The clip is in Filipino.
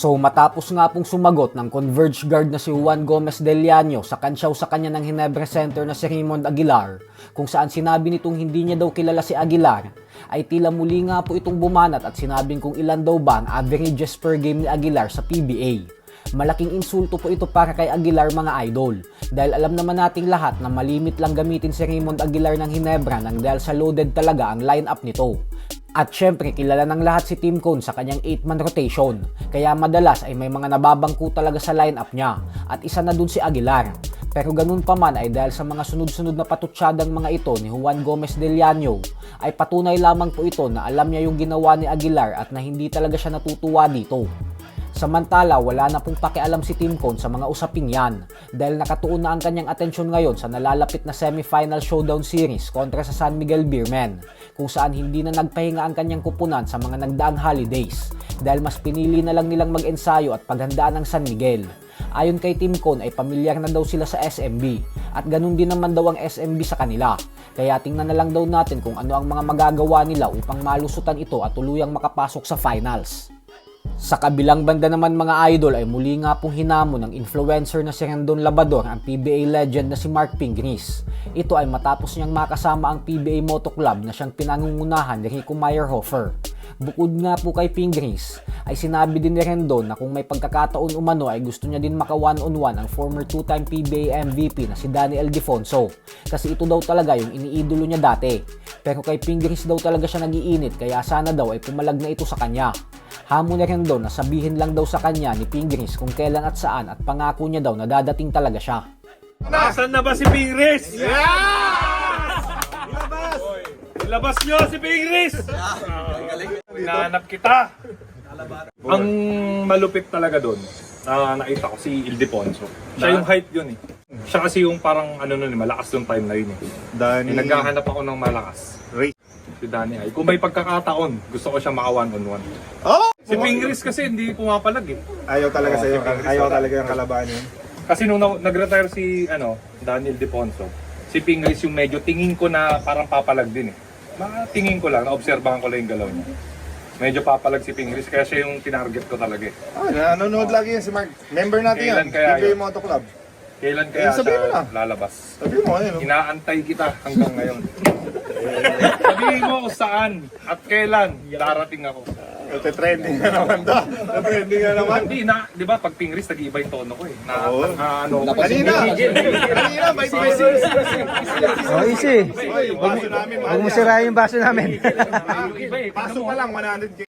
So matapos nga pong sumagot ng Converge guard na si Juan Gomez Del Llano sa kansyaw sa kanya ng Ginebra Center na si Raymond Aguilar, kung saan sinabi nitong hindi niya daw kilala si Aguilar, ay tila muli nga po itong bumanat at sinabing kung ilan daw ba ang averages per game ni Aguilar sa PBA. Malaking insulto po ito para kay Aguilar mga idol, dahil alam naman nating lahat na malimit lang gamitin si Raymond Aguilar ng Ginebra nang dahil sa loaded talaga ang lineup nito. At syempre kilala ng lahat si Tim Cone sa kanyang 8-man rotation, kaya madalas ay may mga nababangko talaga sa lineup niya at isa na dun si Aguilar. Pero ganun pa man ay dahil sa mga sunod-sunod na patutsyadang mga ito ni Juan Gomez Del Llano ay patunay lamang po ito na alam niya yung ginawa ni Aguilar at na hindi talaga siya natutuwa dito. Samantala, wala na pong pakialam si Tim Cone sa mga usaping yan dahil nakatuon na ang kanyang atensyon ngayon sa nalalapit na semi-final showdown series kontra sa San Miguel Beermen, kung saan hindi na nagpahinga ang kanyang kupunan sa mga nagdaang holidays dahil mas pinili na lang nilang mag-ensayo at paghandaan ng San Miguel. Ayon kay Tim Cone ay pamilyar na daw sila sa SMB at ganun din naman daw ang SMB sa kanila. Kaya tingnan na lang daw natin kung ano ang mga magagawa nila upang malusutan ito at tuluyang makapasok sa finals. Sa kabilang banda naman mga idol ay muli nga pong hinamon ng influencer na si Rendon Labador ang PBA legend na si Mark Pingris. Ito ay matapos niyang makasama ang PBA Moto Club na siyang pinangungunahan ni Rico Meyerhofer. Bukod nga po kay Pingris, ay sinabi din ni Rendon na kung may pagkakataon umano ay gusto niya din maka one-on-one ang former 2-time PBA MVP na si Danny Ildefonso. Kasi ito daw talaga yung iniidolo niya dati. Pero kay Pingris daw talaga siya nag-iinit kaya sana daw ay pumalag na ito sa kanya. Hamon na rin daw na sabihin lang daw sa kanya ni Pingris kung kailan at saan at pangako niya daw na dadating talaga siya. Nasaan na ba si Pingris? Ilabas nyo si Pingris! Hinahanap kita! Ang malupit talaga doon, nakita ko si Ildefonso. Siya yung height yun eh. Siya kasi yung parang malakas yung time na yun eh. Danny. Naghahanap ako ng malakas. Si Danny ay. Kung may pagkakataon, gusto ko siya maka one-on-one. Oh! Si Pingris kasi hindi pumapalag eh. Ayaw talaga sa'yo. Ayaw talaga yung kalaban yun. Kasi nung nag-retire si Danny Ildefonso, si Pingris yung medyo tingin ko na parang papalag din eh. Tingin ko lang, naobserbahan ko lang yung galaw niya. Medyo papalag si Pingris, kaya siya yung tinarget ko talaga eh. Nanonood lagi yan si Mark. Member natin Kailan yan. kaya PBA yun? Moto Club. Kailan kaya sabihin mo siya na. lalabas? Sabi mo, ayun. Inaantay kita hanggang ngayon. Sabihin mo kung saan at kailan darating ako. Trending na naman to. Trending na naman. Hindi na, di ba pag Pingris, nag-iiba yung tono ko eh. Oo. Kanina, Kanina, Oh, easy. baso namin. Huwag mo sirahin yung baso namin. iba eh. Baso pa lang, 100K.